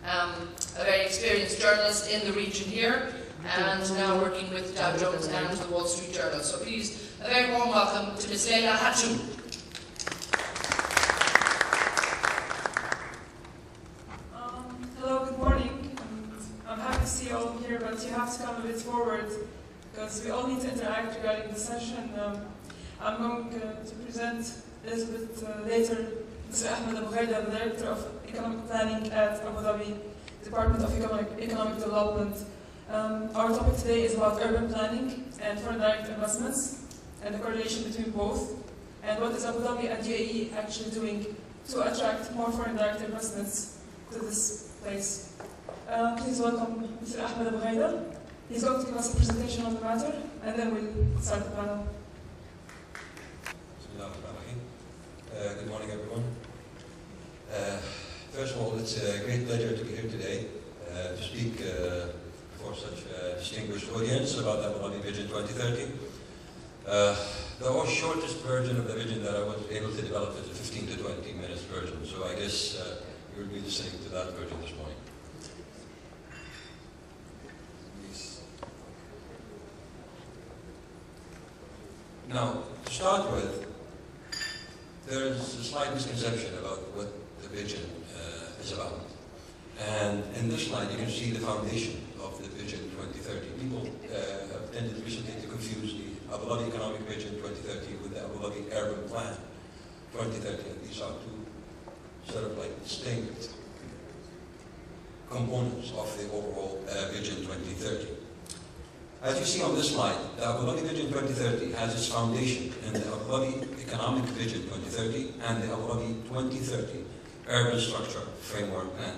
a very experienced journalist in the region here, and now working with Dow Jones and the Wall Street Journal. So please, a very warm welcome to Ms. Leila Hatchoum. Hello, good morning. I'm happy to see you all here, but you have to come a bit forward because we all need to interact regarding the session. I'm going to present a little bit later Mr. Ahmed Abu Ghaida, the Director of Economic Planning at Abu Dhabi Department of Economic Development. Our topic today is about urban planning and foreign direct investments and the correlation between both, and what is Abu Dhabi and UAE actually doing to attract more foreign direct investments to this place. Please welcome Mr. Ahmed Abu Ghaida. He's going to give us a presentation on the matter, and then we'll start the panel. Good morning, everyone. First of all, it's a great pleasure to be here today to speak for such a distinguished audience about Abu Dhabi Vision 2030. The shortest version of the vision that I was able to develop is a 15 to 20 minutes version, so I guess you'll be listening to that version this morning. Now, to start with, there's a slight misconception about what the vision is about. And in this slide, you can see the foundation of the Vision 2030. People have tended recently to confuse the Abu Dhabi Economic Vision 2030 with the Abu Dhabi Urban Plan 2030. And these are two sort of like distinct components of the overall Vision 2030. As you see on this slide, the Abu Dhabi Vision 2030 has its foundation in the Abu Dhabi Economic Vision 2030 and the Abu Dhabi 2030 Urban Structure Framework Plan.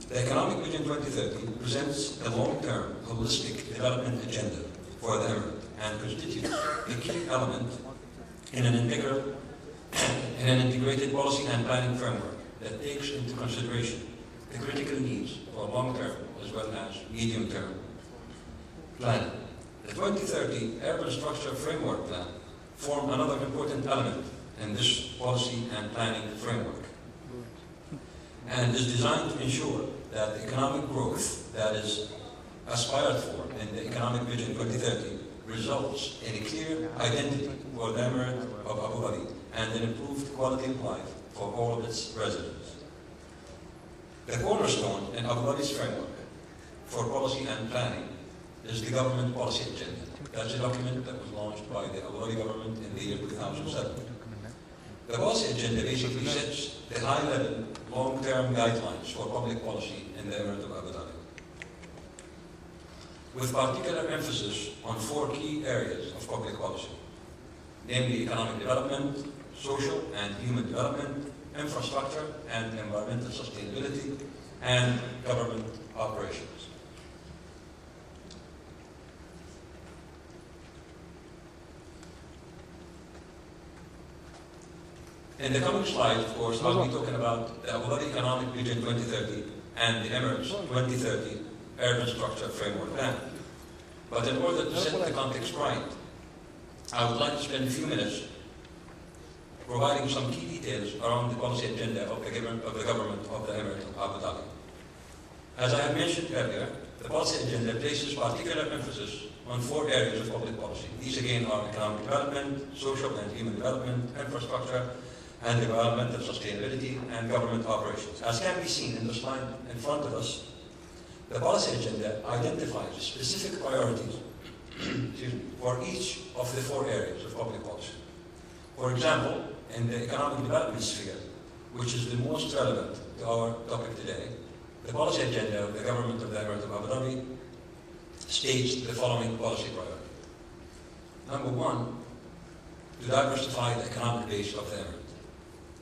The Economic Vision 2030 presents a long-term, holistic development agenda for the Emirate and constitutes a key element in an integrated policy and planning framework that takes into consideration the critical needs for long-term as well as medium-term planning. The 2030 Urban Structure Framework Plan form another important element in this policy and planning framework and is designed to ensure that the economic growth that is aspired for in the Economic Vision 2030 results in a clear identity for the Emirate of Abu Dhabi and an improved quality of life for all of its residents. The cornerstone in Abu Dhabi's framework for policy and planning is the government policy agenda. That's a document that was launched by the Abu Dhabi government in the year 2007. The policy agenda basically sets the high-level, long-term guidelines for public policy in the Emirate of Abu Dhabi, with particular emphasis on 4 key areas of public policy, namely economic development, social and human development, infrastructure and environmental sustainability, and government operations. In the coming slides, of course, I'll be talking about the Abu Dhabi Economic Vision 2030 and the Emirates 2030 Urban Structure Framework Plan. But in order to set the context right, I would like to spend a few minutes providing some key details around the policy agenda of the government of the Emirate of Abu Dhabi. As I have mentioned earlier, the policy agenda places particular emphasis on 4 areas of public policy. These again are economic development, social and human development, infrastructure, and environmental sustainability, and government operations. As can be seen in the slide in front of us, the policy agenda identifies specific priorities for each of the 4 areas of public policy. For example, in the economic development sphere, which is the most relevant to our topic today, the policy agenda of the government of the Emirate of Abu Dhabi states the following policy priorities. Number 1, to diversify the economic base of the Emirate,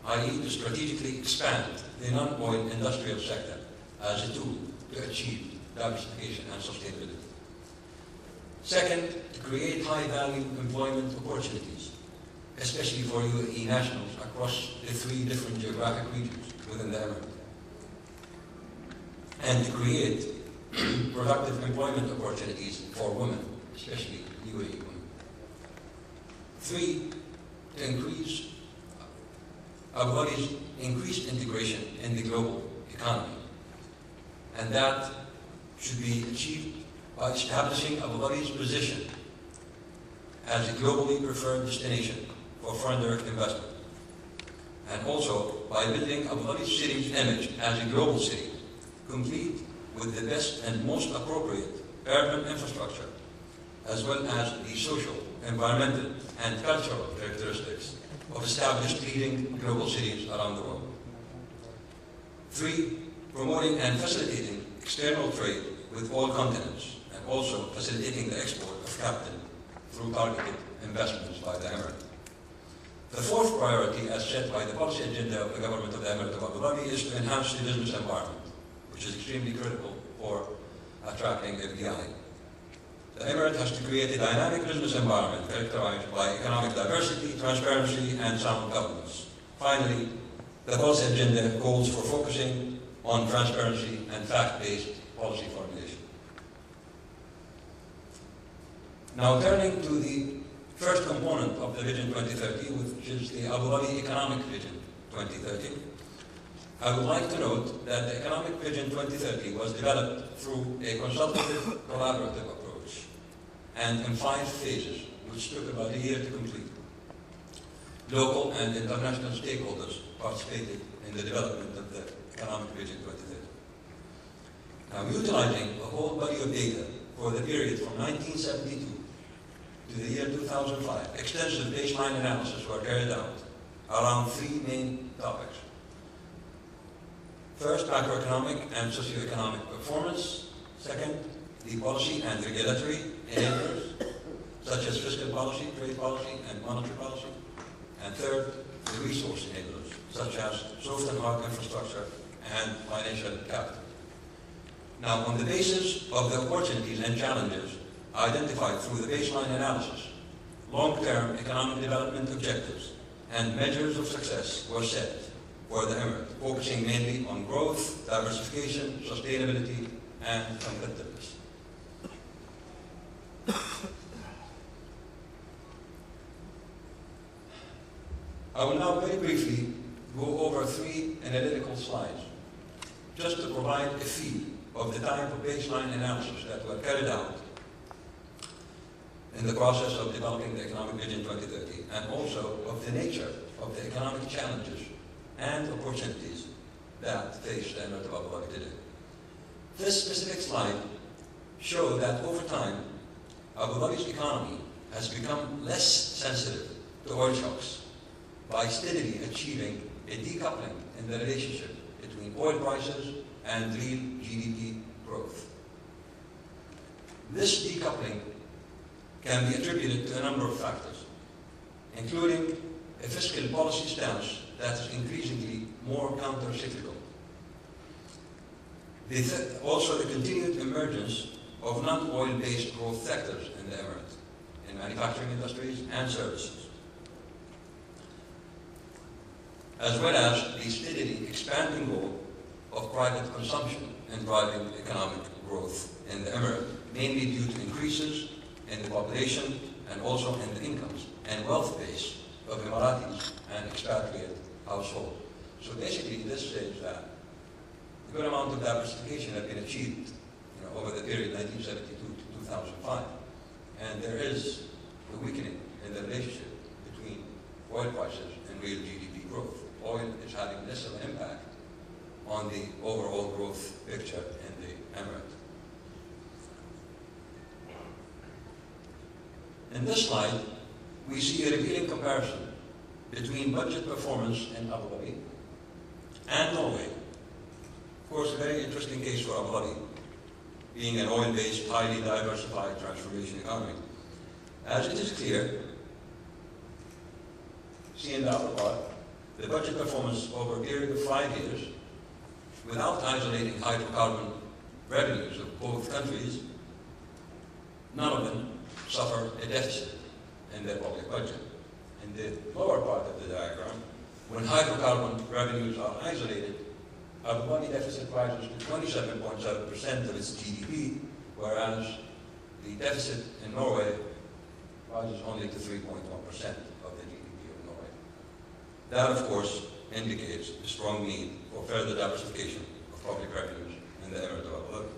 i.e. to strategically expand the non-oil industrial sector as a tool to achieve diversification and sustainability. Second, to create high-value employment opportunities, especially for UAE nationals across the 3 different geographic regions within the Emirate. And to create productive employment opportunities for women, especially UAE women. 3, to increase Abu Dhabi's increased integration in the global economy. And that should be achieved by establishing Abu Dhabi's position as a globally preferred destination for foreign direct investment. And also by building Abu Dhabi city's image as a global city, complete with the best and most appropriate urban infrastructure, as well as the social, environmental, and cultural characteristics of established leading global cities around the world. 3, promoting and facilitating external trade with all continents, and also facilitating the export of capital through targeted investments by the Emirate. The 4th priority, as set by the policy agenda of the government of the Emirate of Abu Dhabi, is to enhance the business environment, which is extremely critical for attracting FDI. The Emirate has to create a dynamic business environment characterized by economic diversity, transparency, and sound governance. Finally, the policy agenda calls for focusing on transparency and fact-based policy formulation. Now turning to the first component of the Vision 2030, which is the Abu Dhabi Economic Vision 2030. I would like to note that the Economic Vision 2030 was developed through a consultative, collaborative approach, and in 5 phases, which took about a year to complete. Local and international stakeholders participated in the development of the Economic Vision 2030. Now, utilizing a whole body of data for the period from 1972 to the year 2005, extensive baseline analysis were carried out around 3 main topics. First, macroeconomic and socioeconomic performance. Second, the policy and regulatory enablers, such as fiscal policy, trade policy, and monetary policy. And third, the resource enablers, such as soft and hard infrastructure and financial capital. Now, on the basis of the opportunities and challenges identified through the baseline analysis, long-term economic development objectives and measures of success were set for the Emirate, focusing mainly on growth, diversification, sustainability, and competitiveness. I will now very briefly go over 3 analytical slides, just to provide a feel of the type of baseline analysis that were carried out in the process of developing the Economic Vision 2030, and also of the nature of the economic challenges and opportunities that face the Emirate of Abu Dhabi today. This specific slide shows that over time, Abu Dhabi's economy has become less sensitive to oil shocks by steadily achieving a decoupling in the relationship between oil prices and real GDP growth. This decoupling can be attributed to a number of factors, including a fiscal policy stance that is increasingly more counter-cyclical. Also, the continued emergence of non-oil-based growth sectors in the Emirate, in manufacturing industries and services, as well as the steadily expanding role of private consumption in driving economic growth in the Emirate, mainly due to increases in the population and also in the incomes and wealth base of Emiratis and expatriate households. So basically, this says that a good amount of diversification has been achieved over the period 1972 to 2005. And there is a weakening in the relationship between oil prices and real GDP growth. Oil is having less of an impact on the overall growth picture in the Emirate. In this slide, we see a revealing comparison between budget performance in Abu Dhabi and Norway. Of course, a very interesting case for Abu Dhabi, being an oil-based, highly diversified transformation economy. As it is clear, see in the upper part, the budget performance over a period of 5 years, without isolating hydrocarbon revenues of both countries, none of them suffer a deficit in their public budget. In the lower part of the diagram, when hydrocarbon revenues are isolated, Abu Dhabi deficit rises to 27.7% of its GDP, whereas the deficit in Norway rises only to 3.1% of the GDP of Norway. That, of course, indicates a strong need for further diversification of public revenues in the Emirate of Abu Dhabi.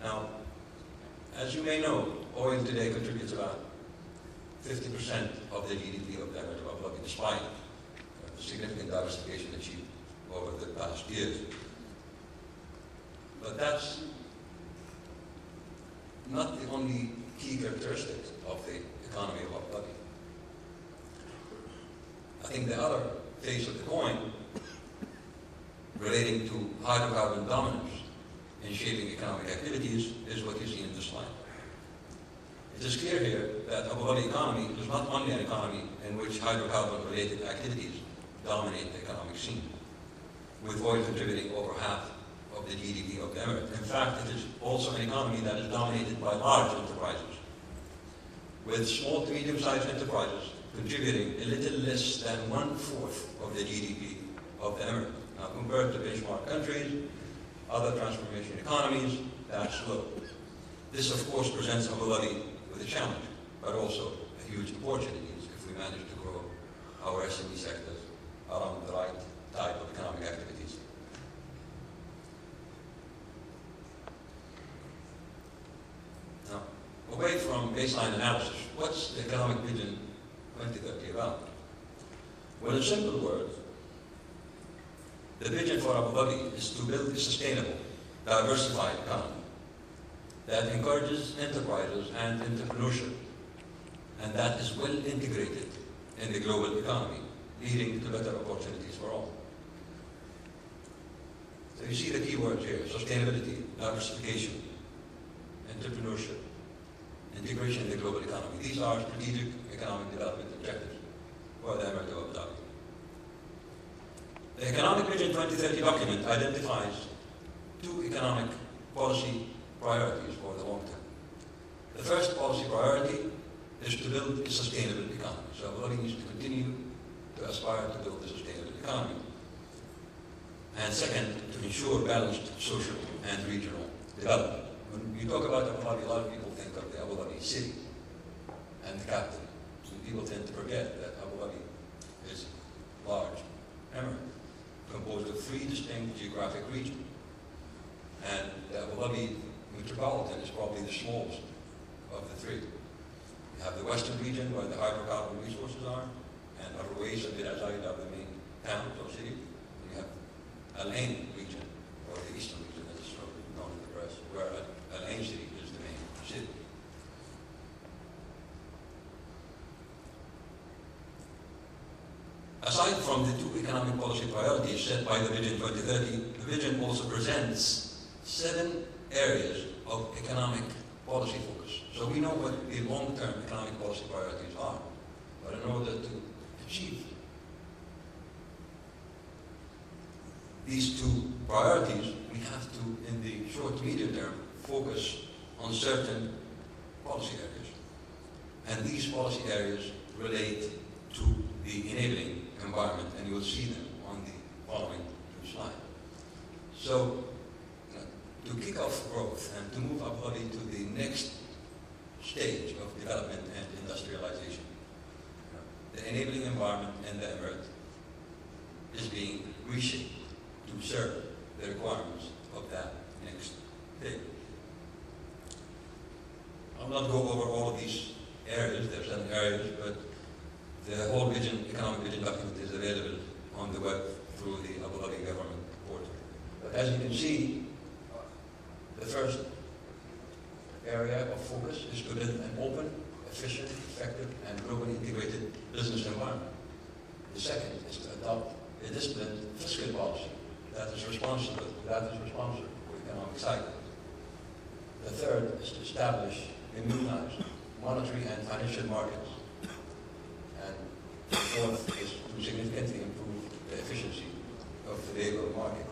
Now, as you may know, oil today contributes about 50% of the GDP of the Emirate of Abu Dhabi, despite the significant diversification achieved over the past years. But that's not the only key characteristics of the economy of Abu Dhabi. I think the other face of the coin relating to hydrocarbon dominance in shaping economic activities is what you see in this slide. It is clear here that Abu Dhabi economy is not only an economy in which hydrocarbon-related activities dominate the economic scene, with oil contributing over half of the GDP of the Emirate. In fact, it is also an economy that is dominated by large enterprises, with small to medium-sized enterprises contributing a little less than 1/4 of the GDP of the Emirate. Now, compared to benchmark countries, other transformation economies, that's low. This, of course, presents Abu Dhabi with a challenge, but also a huge opportunity if we manage to grow our SME sectors around the right type of economic activities. Now, away from baseline analysis, what's the economic vision 2030 about? Well, in simple words, the vision for Abu Dhabi is to build a sustainable, diversified economy that encourages enterprises and entrepreneurship, and that is well integrated in the global economy, leading to better opportunities for all. So you see the key words here: sustainability, diversification, entrepreneurship, integration in the global economy. These are strategic economic development objectives for the Emirate of Abu Dhabi. The Economic Vision 2030 document identifies two economic policy priorities for the long term. The first policy priority is to build a sustainable economy. So Abu Dhabi needs to continue to aspire to build a sustainable economy. And second, to ensure balanced social and regional development. When you talk about Abu Dhabi, a lot of people think of the Abu Dhabi city and the capital. And people tend to forget that Abu Dhabi is a large emirate composed of 3 distinct geographic regions. And the Abu Dhabi metropolitan is probably the smallest of the 3. You have the western region where the hydrocarbon resources are, and Ruwais and Bir Azayed are the main towns or cities. You have Al Ain region, or the eastern region as it's known in the press, where Al Ain city is the main city. Aside from the 2 economic policy priorities set by the Vision 2030, the Vision also presents 7 areas of economic policy focus. So we know what the long-term economic policy priorities are, but in order to achieve these 2 priorities, we have to, in the short to medium term, focus on certain policy areas. And these policy areas relate to the enabling environment, and you will see them on the following 2 slides. So, to kick off growth and to move Abu Dhabi to the next stage of development and industrialization, the enabling environment in the Emirate is being reshaped to serve the requirements of that next stage. I'll not go over all of these areas, there are 7 areas, but the whole economic vision document is available on the web through the Abu Dhabi government portal. But as you can see, the first area of focus is to build an open, efficient, effective, and globally integrated business environment. The second is to adopt a disciplined fiscal policy that is responsible for economic cycles. The third is to establish immunized monetary and financial markets. And the fourth is to significantly improve the efficiency of the labor market.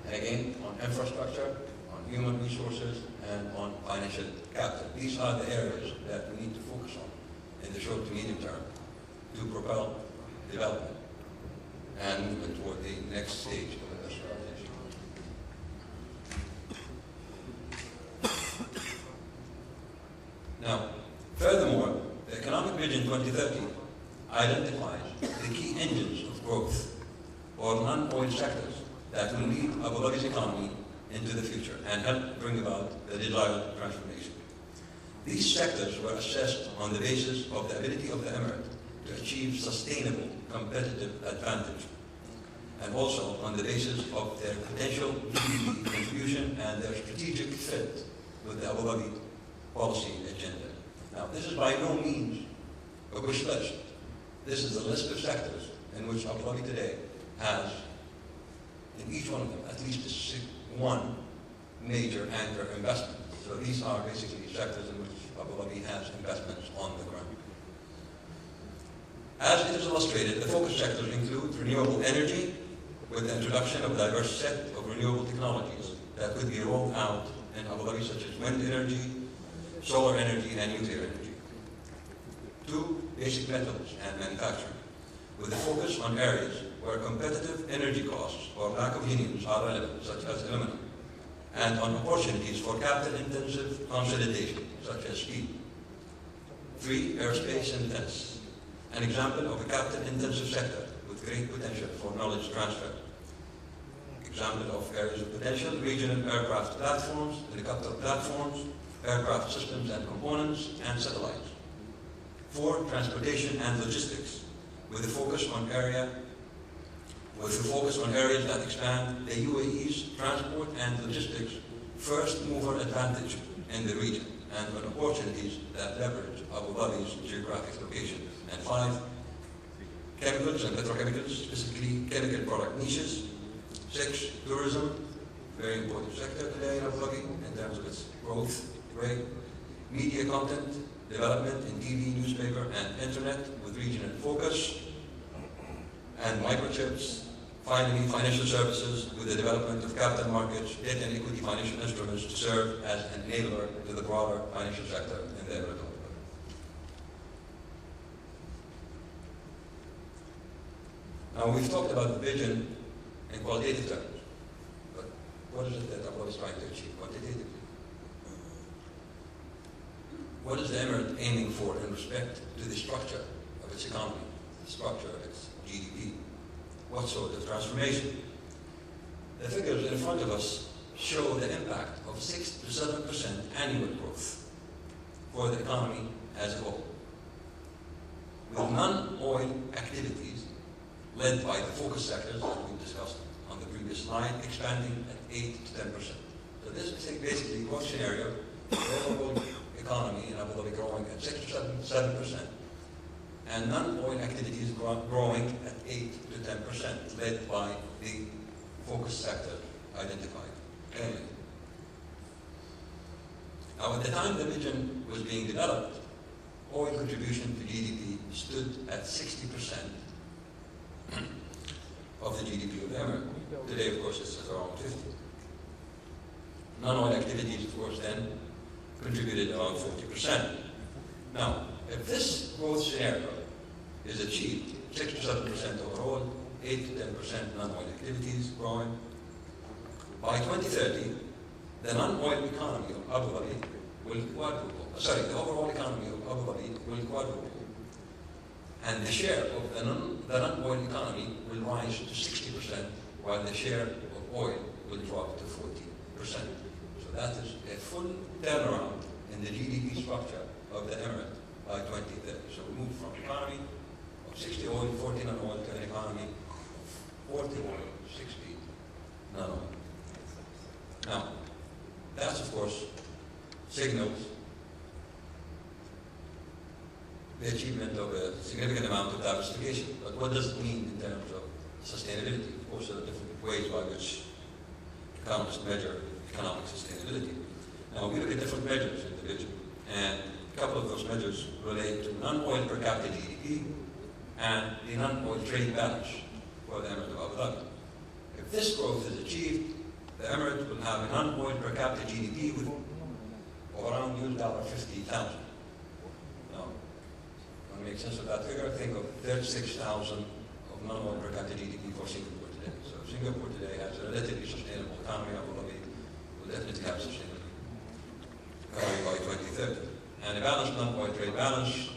And again, on infrastructure, on human resources, and on financial capital. These are the areas that we need to focus on in the short to medium term to propel development and movement toward the next stage of industrialization. Now, furthermore, the Economic Vision 2030 identifies the key engines of growth or non-oil sectors that will lead Abu Dhabi's economy into the future and help bring about the desired transformation. These sectors were assessed on the basis of the ability of the Emirate to achieve sustainable competitive advantage, and also on the basis of their potential GDP contribution and their strategic fit with the Abu Dhabi policy agenda. Now, this is by no means a wish list. This is a list of sectors in which Abu Dhabi today has, in each one of them, at least one major anchor investment. So these are basically sectors in which Abu Dhabi has investments on the ground. As it is illustrated, the focus sectors include renewable energy, with the introduction of a diverse set of renewable technologies that could be rolled out in Abu Dhabi, such as wind energy, solar energy, and nuclear energy. 2, basic metals and manufacturing, with a focus on areas where competitive energy costs or lack of unions are relevant, such as aluminum, and on opportunities for capital-intensive consolidation, such as steel. 3, aerospace and defense, an example of a capital-intensive sector with great potential for knowledge transfer. Example of areas of potential: regional aircraft platforms, helicopter platforms, aircraft systems and components, and satellites. 4, transportation and logistics, with a focus on areas that expand the UAE's transport and logistics first mover advantage in the region, and on opportunities that leverage Abu Dhabi's geographic location. And 5, chemicals and petrochemicals, specifically chemical product niches. 6, tourism, very important sector today in Abu Dhabi in terms of its growth rate. Media content development in TV, newspaper, and internet with regional focus. And microchips. Finally, financial services with the development of capital markets, debt and equity financial instruments to serve as an enabler to the broader financial sector in the Emirate of Abu Dhabi. Now, we've talked about the vision in qualitative terms, but what is it that Abu Dhabi is trying to achieve quantitatively? What is the Emirate aiming for in respect to the structure of its economy, the structure of its GDP? What sort of transformation? The figures in front of us show the impact of 6 to 7% annual growth for the economy as a whole, with non-oil activities led by the focus sectors that we discussed on the previous slide, expanding at 8 to 10%. So this is basically one scenario: the overall economy in Abu Dhabi growing at 6 to 7%, and non-oil activities growing at 8 to 10%, led by the focus sector identified earlier. Now, at the time the vision was being developed, oil contribution to GDP stood at 60% of the GDP of the Emirate. Today, of course, it's around 50%. Non-oil activities, of course, then contributed around 40%. Now, if this growth scenario is achieved, 6 to 7% overall, 8 to 10% non-oil activities growing, by 2030, the non-oil economy of Abu Dhabi will quadruple. The overall economy of Abu Dhabi will quadruple. And the share of the non-oil economy will rise to 60%, while the share of oil will drop to 40%. So that is a full turnaround in the GDP structure of the Emirate by 2030. So we move from an economy of 60 oil, 40 non-oil to an economy of 40 oil, 60 non-oil. Now, that's, of course, signals the achievement of a significant amount of diversification. But what does it mean in terms of sustainability? Of course, there are different ways by which economists measure economic sustainability. Now, we look at different measures in the vision, and a couple of those measures relate to non-oil per capita GDP and the non-oil trade balance for the Emirate of Abu Dhabi. If this growth is achieved, the Emirate will have a non-oil per capita GDP with around $50,000. Now, to make sense of that figure, think of 36,000 of non-oil per capita GDP for Singapore today. So Singapore today has a relatively sustainable economy. Abu Dhabi will definitely have sustainable economy by 2030. And a balanced non-oil trade balance,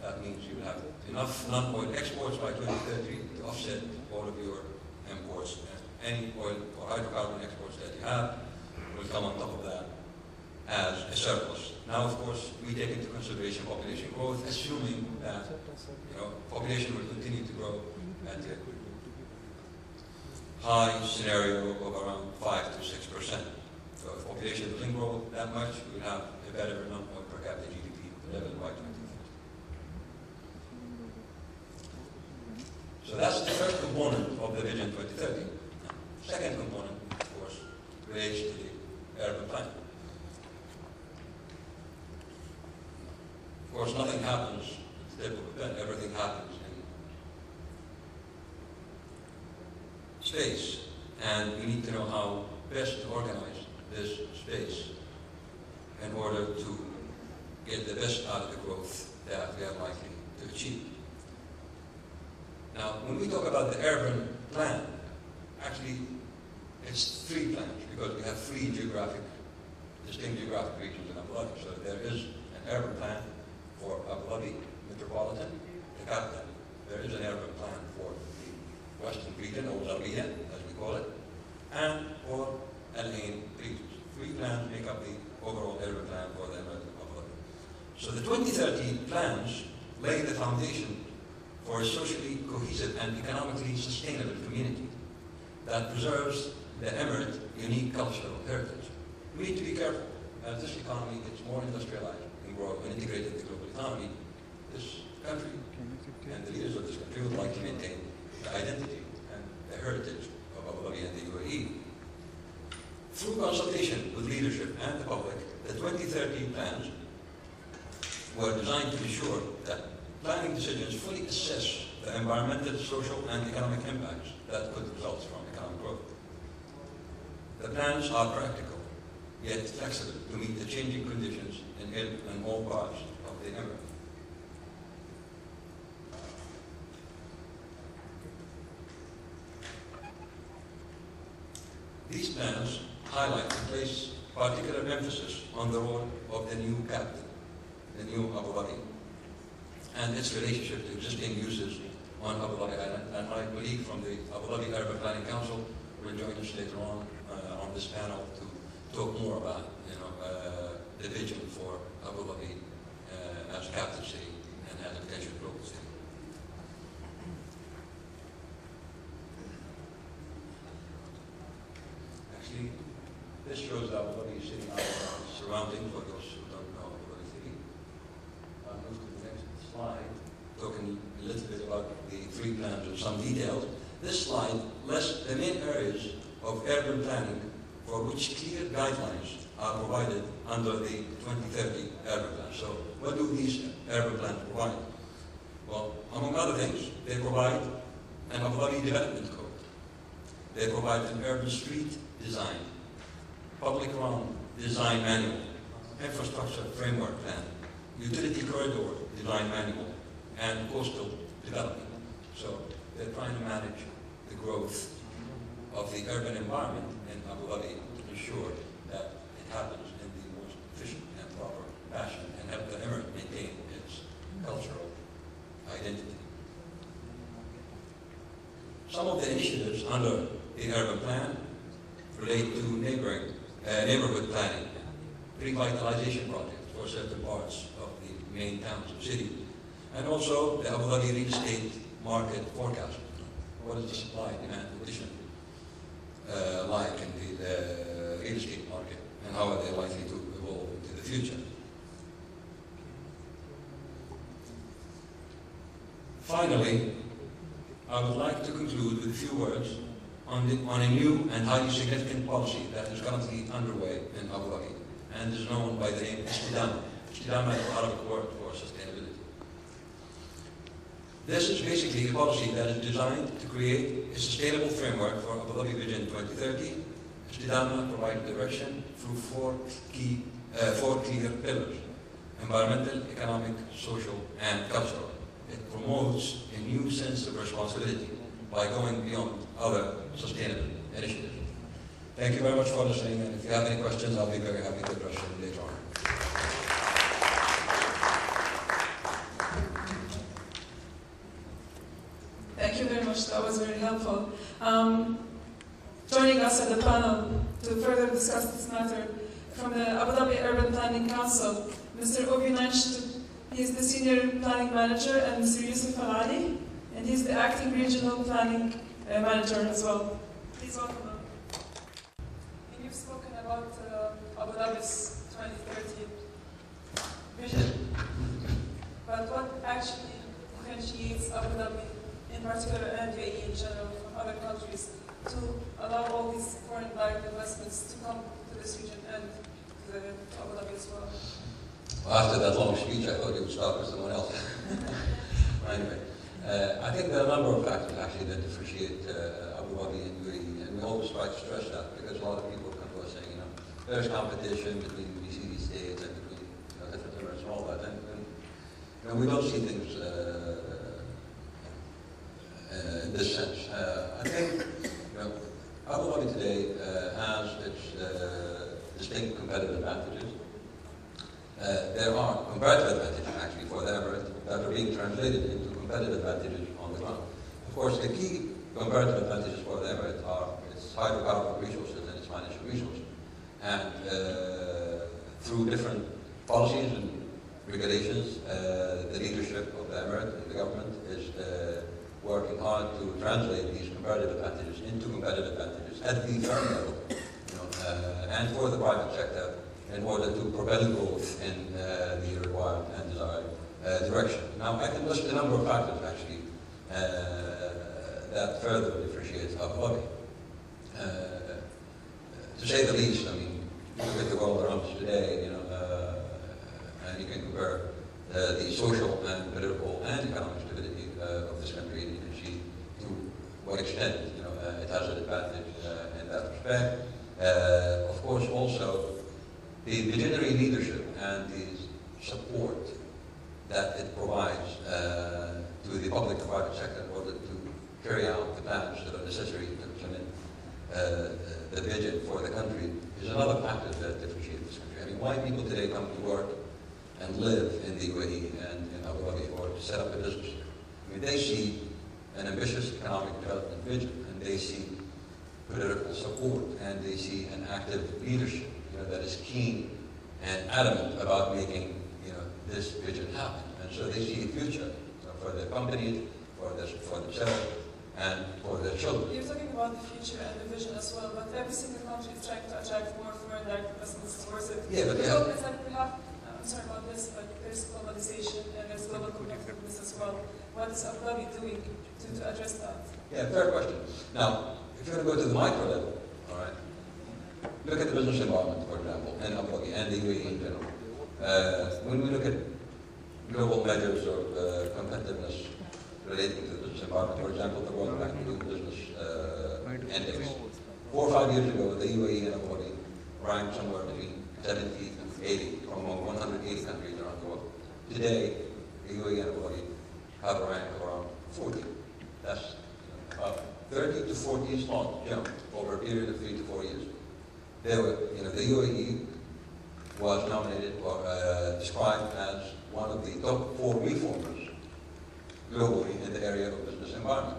that means you have enough non-oil exports by 2030 to offset all of your imports. And any oil or hydrocarbon exports that you have will come on top of that as a surplus. Now, of course, we take into consideration population growth, assuming that population will continue to grow at a high scenario of around 5 to 6%. So if population doesn't grow that much, we'll have a better non-oil per capita GDP level by 2030. So that's the first component of the Vision 2030. Second component, of course, relates to the urban plan. Of course, nothing happens at the tip of a pen. Everything happens in space, and we need to know how best to organize this space in order to get the best out of the growth that we are likely to achieve. Now, when we talk about the urban plan, actually it's 3 plans, because we have 3 distinct geographic regions in Abu Dhabi. So there is an urban plan for Abu Dhabi Metropolitan, the capital. There is an urban plan for the Western region, or Zarbiya, as we call it, and for Al Ain regions. 3 plans make up the overall urban plan for the Emirate of Abu Dhabi. So the 2030 plans lay the foundation for a socially cohesive and economically sustainable community that preserves the Emirate unique cultural heritage. We need to be careful. As this economy gets more industrialized and grow and integrated in the global economy, this country and the leaders of this country would like to maintain the identity and the heritage of Abu Dhabi and the UAE. Through consultation with leadership and the public, the 2030 plans were designed to ensure that planning decisions fully assess the environmental, social, and economic impacts that could result from economic growth. The plans are practical, yet flexible to meet the changing conditions in all parts of the Emirate. These plans highlight and place particular emphasis on the role of the new capital, the new Abu Dhabi, and its relationship to existing uses on Abu Dhabi Island. And my colleague from the Abu Dhabi Urban Planning Council will join us later on this panel to talk more about the vision for Abu Dhabi as a capital city and as a potential global city. Actually, this shows Abu Dhabi city surrounding for those who don't know Abu Dhabi city. I'll move to the next slide, talking a little bit about the 3 plans and some details. This slide lists the main areas of urban planning for which clear guidelines are provided under the 2030 urban plan. So what do these urban plans provide? Well, among other things, they provide an Abu Dhabi development code. They provide an urban street design, public realm design manual, infrastructure framework plan, utility corridor design manual, and coastal development. So they're trying to manage the growth of the urban environment in Abu Dhabi to ensure that it happens in the most efficient and proper fashion and help the Emirate maintain its cultural identity. Some of the initiatives under the urban plan relate to neighborhood planning, revitalization projects for certain parts of the main towns and cities, and also the Abu Dhabi real estate market forecast. What is the supply and demand condition like in the real estate market, and how are they likely to evolve into the future? Finally, I would like to conclude with a few words on a new and highly significant policy that is currently underway in Abu Dhabi and is known by the name Istidama. Istidama is an Arabic word for sustainability. This is basically a policy that is designed to create a sustainable framework for Abu Dhabi Vision 2030. Istidama provides direction through four clear pillars: environmental, economic, social, and cultural. It promotes a new sense of responsibility by going beyond other sustainable initiatives. Thank you very much for listening, and if you have any questions, I'll be very happy to address them later on. much. That was very helpful. Joining us at the panel to further discuss this matter from the Abu Dhabi Urban Planning Council, Mr. Obi Nansht. He is the Senior Planning Manager, and Mr. Yusuf Al-Ali, and he's the Acting Regional Planning Manager as well. Please welcome them. And you've spoken about Abu Dhabi's 2030 vision, but what actually differentiates Abu Dhabi in particular and UAE in general from other countries to allow all these foreign direct investments to come to this region and to Abu Dhabi as well? Well, after that long speech, I thought you would start with someone else. Anyway, I think there are a number of factors actually that differentiate Abu Dhabi and UAE, and we always try to stress that because a lot of people come to us saying, there's competition between GCC states and between different emirates and all that, and we don't see things in this sense. I think Abu Dhabi today has its distinct competitive advantages. There are comparative advantages actually for the Emirate that are being translated into competitive advantages on the ground. Of course, the key comparative advantages for the Emirate are its hydrocarbon resources and its financial resources. And through different policies and regulations, the leadership of the Emirate and the government is working hard to translate these comparative advantages into competitive advantages at the firm level, and for the private sector, in order to propel growth in the required and desired direction. Now, I can list a number of factors, actually, that further differentiates Abu Dhabi. To say the least, I mean, you look at the world around us today, and you can compare the social and political and economic stability of this country, and you can see to what extent, it has an advantage in that respect. Of course, also, the visionary leadership and the support that it provides to the public and private sector in order to carry out the plans that are necessary to implement the vision for the country is another factor that differentiates this country. I mean, why people today come to work and live in the UAE and in Abu Dhabi or to set up a business. I mean, they see an ambitious economic development vision, and they see political support, and they see an active leadership that is keen and adamant about making this vision happen. And so they see a future for their companies, for themselves, and for their children. You're talking about the future and the vision as well, but every single country is trying to attract more foreign direct investments towards it. Yeah, but the hope is that we have, I'm sorry about this, but there's globalization and there's global competitiveness as well. What is Abu Dhabi doing to address that? Yeah, fair question. Now, if you want to go to the micro level, all right, look at the business environment, for example, in Abu Dhabi and the UAE in general. When we look at global measures of competitiveness relating to the business environment, for example, the World Bank Doing Business Index, 4 or 5 years ago, the UAE and Abu Dhabi ranked somewhere between 70 to 80 from among 180 countries around the world. Today, the UAE and Abu Dhabi have a rank of around 40. That's about 30 to 40 small jump over a period of 3 to 4 years. There were, the UAE was nominated or described as one of the top 4 reformers globally in the area of business environment.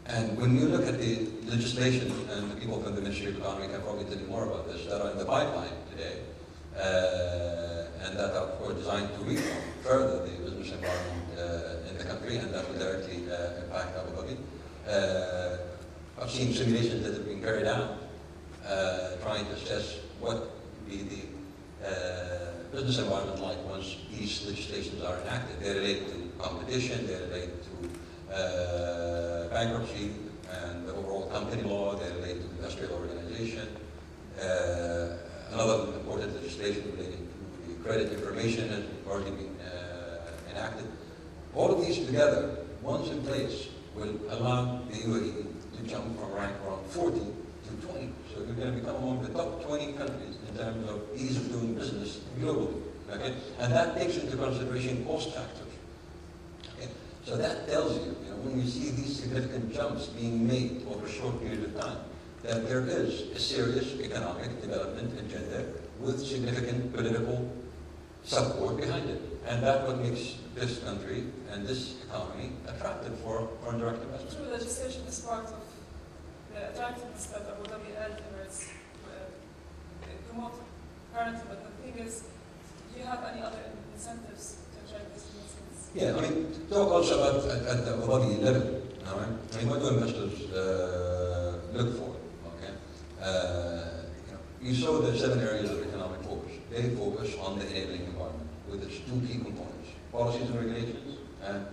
And when you look at the legislation, and the people from the Ministry of Economy can probably tell you more about this, that are in the pipeline today, and that are, of course, designed to reform further the business environment in the country, and that will directly impact Abu Dhabi. I've seen simulations that have been carried out trying to assess what would be the business environment like once these legislations are enacted. They relate to competition, they relate to bankruptcy and the overall company law, they relate to industrial organization. Another important legislation relating to the credit information has already been enacted. All of these together, once in place, will allow the UAE to jump from rank around 40 to 20. So we're going to become among the top 20 countries in terms of ease of doing business globally. Okay? And that takes into consideration cost factors. Okay? So that tells you, when you see these significant jumps being made over a short period of time, that there is a serious economic development agenda with significant political support behind it. And that's what makes this country and this economy attractive for foreign direct investment. True, legislation is part of the attractiveness that Abu Dhabi and Emirates promote currently, but the thing is, do you have any other incentives to attract these investments? Yeah, I mean, talk also about at the Abu Dhabi level. All right? I mean, what do investors look for? Okay, you saw the 7 areas of economic focus. They focus on the enabling environment with its 2 key components: policies and regulations, and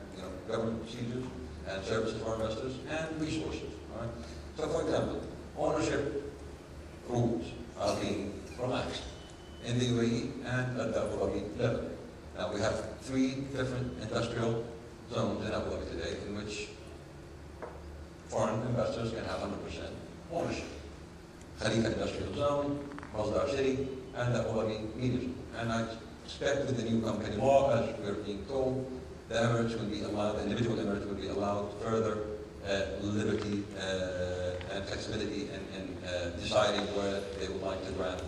government procedures and services for investors, and resources. All right? So, for example, ownership rules are being relaxed in the UAE and at the Abu Dhabi level. Now, we have 3 different industrial zones in Abu Dhabi today in which foreign investors can have 100% ownership. Khalifa Industrial Zone, Masdar City, and the Abu Dhabi Media Zone. And I expect with the new company law, as we're being told, the Emirates will be allowed, the individual Emirates will be allowed further liberty and flexibility in deciding where they would like to grant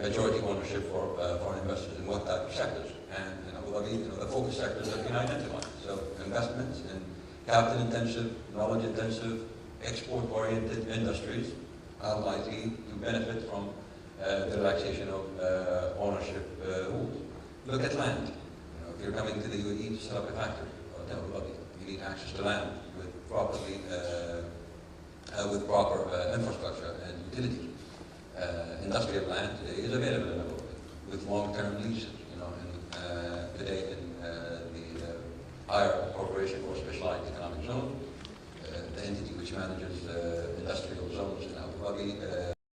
majority ownership for foreign investors in what type of sectors. And in Abu Dhabi, the focus sectors have been identified. So investments in capital-intensive, knowledge-intensive, export-oriented industries are likely to benefit from the relaxation of ownership rules. Look at land. If you're coming to the UAE to set up a factory or to Abu Dhabi, you need access to land with proper infrastructure and utilities. Industrial land today is available in Abu Dhabi with long-term leases. Today in the Higher Corporation for Specialized Economic Zone, the entity which manages industrial zones in Abu Dhabi